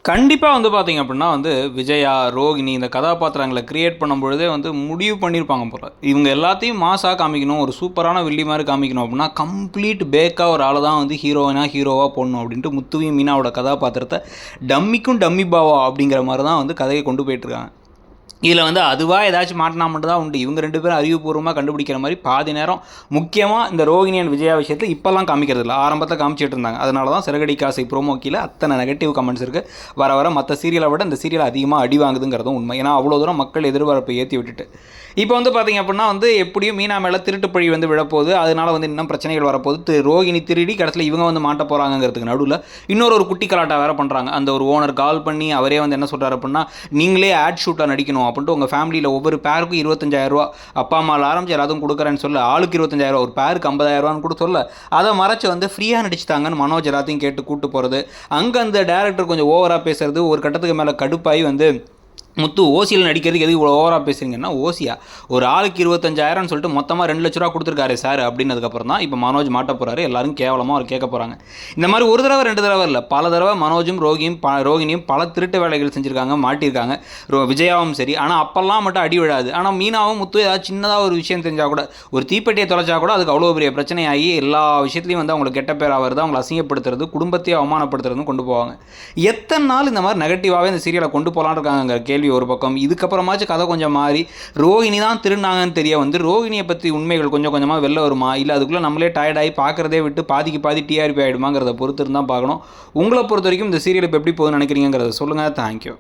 கண்டிப்பாக வந்து பார்த்தீங்க அப்படின்னா வந்து விஜயா, ரோகிணி இந்த கதாபாத்திரங்களை கிரியேட் பண்ணும்பொழுதே வந்து முடிவு பண்ணியிருப்பாங்க போல. இவங்க எல்லாத்தையும் மாஸாக காமிக்கணும், ஒரு சூப்பரான வில்லி மாதிரி காமிக்கணும் அப்படின்னா கம்ப்ளீட் பேக்காக ஒரு ஆளை தான் வந்து ஹீரோவாக போடணும் அப்படின்ட்டு முத்துவையும் மீனாவோட கதாபாத்திரத்தை டம்மிக்கும் டம்மி பாவா அப்படிங்கிற மாதிரி தான் வந்து கதையை கொண்டு போயிட்டுருக்காங்க. இதில் வந்து அதுவாக ஏதாச்சும் மாட்டினா மட்டும் தான் உண்டு. இவங்க 2 பேரும் அறிவுபூர்வமாக கண்டுபிடிக்கிற மாதிரி பாதி நேரம் முக்கியமாக இந்த ரோகிணி அண்ட் விஜயா விஷயத்தில் இப்போல்லாம் காமிக்கிறது இல்லை, ஆரம்பத்தில் காமிச்சிட்டு இருந்தாங்க. அதனால தான் சிறகடி காசை ப்ரோமோ கீழே அத்தனை நெகட்டிவ் கமெண்ட்ஸ் இருக்குது. வர மற்ற சீரியலை விட இந்த சீரியல் அதிகமாக அடி வாங்குதுங்கிறதும் உண்மை. ஏன்னா அவ்வளோ தூரம் மக்கள் எதிர்பார்ப்பை ஏற்றி விட்டுட்டு இப்போ வந்து பார்த்திங்க அப்படின்னா வந்து எப்படியும் மீனா மேலே திருட்டு பழி வந்து விழப்போகுது. அதனால வந்து இன்னும் பிரச்சனைகள் வரப்போகுது. ரோகிணி திருடி கடைசியில் இவங்க வந்து மாட்ட போகிறாங்கிறதுக்கு நடுவில் இன்னொரு குட்டி கலாட்டா வேறு பண்ணுறாங்க. அந்த ஒரு ஓனர் கால் பண்ணி அவரே வந்து என்ன சொல்கிறார் அப்படின்னா, நீங்களே ஆட் ஷூட்டில் நடிக்கணும் அப்படின்ட்டு உங்கள் ஃபேமிலியில் ஒவ்வொரு பேருக்கும் 25,000 அப்பா அம்மாவில் ஆரம்பிச்சு எல்லாத்துக்கும் கொடுக்குறேன்னு சொல்ல, ஆளுக்கு 25,000 ஒரு பேருக்கு 50,000 கூட சொல்ல, அதை மறைச்சு வந்து ஃப்ரீயாக நடிச்சுட்டாங்கன்னு மனோஜ் எல்லாத்தையும் கேட்டு கூட்டு போகிறது. அங்கே அந்த டேரக்டர் கொஞ்சம் ஓவராக பேசுறது, ஒரு கட்டத்துக்கு மேலே கடுப்பாகி வந்து முத்து ஓசியில் நடிக்கிறதுக்கு எதுக்கு இவ்வளோ ஓவராக பேசுறீங்கன்னா, ஓசியா ஒரு ஆளுக்கு 25,000 சொல்லிட்டு மொத்தமாக 2 லட்ச ரூபா கொடுத்துருக்காரு சார் அப்படின்னதுக்கப்புறம் தான் இப்போ மனோஜ் மாட்ட போகிறாரு. எல்லாரும் கேவலமாக அவர் கேட்க போகிறாங்க. இந்த மாதிரி ஒரு தடவை 2 தடவை இல்லை, பல தடவை மனோஜும் ரோகிணியும் பல திருட்டு வேலைகள் செஞ்சுருக்காங்க, மாட்டியிருக்காங்க. விஜயாவும் சரி. ஆனால் அப்போல்லாம் மட்டும் அடி விழாது. ஆனால் மீனாவும் முத்து ஏதாவது சின்னதாக ஒரு விஷயம் தெரிஞ்சால் கூட, ஒரு தீப்பெட்டியை தொலைச்சா கூட அதுக்கு அவ்வளோ பெரிய பிரச்சனையாகி எல்லா விஷயத்துலையும் வந்து அவங்களுக்கு கெட்ட பேர் ஆகிறது, அவங்களை அசிங்கப்படுத்துறது, குடும்பத்தையே அவமானப்படுத்துறதுன்னு கொண்டு போவாங்க. எத்தனை நாள் இந்த மாதிரி நெகட்டிவாகவே இந்த சீரியலை கொண்டு போகலான்னு இருக்காங்கிற கேள்வி ஒரு பக்கம். இதுக்கப்புறமாச்சும் கதை கொஞ்சம் மாறி ரோகிணி தான் திருநாங்கன்னு தெரிய வந்து ரோகிணியை பற்றி உண்மைகள் கொஞ்சம் கொஞ்சமாக வெளில வருமா, இல்லை அதுக்குள்ளே நம்மளே டயர்டாகி பார்க்குறதே விட்டு பாதிக்கு பாதி டிஆர்பி ஆகிடுமாங்கிறத பொறுத்து இருந்தால் பார்க்கணும். உங்களை பொறுத்த வரைக்கும் இந்த சீரியல் இப்போ எப்படி போகுதுன்னு நினைக்கிறீங்கிறத சொல்லுங்கள். தேங்க்யூ.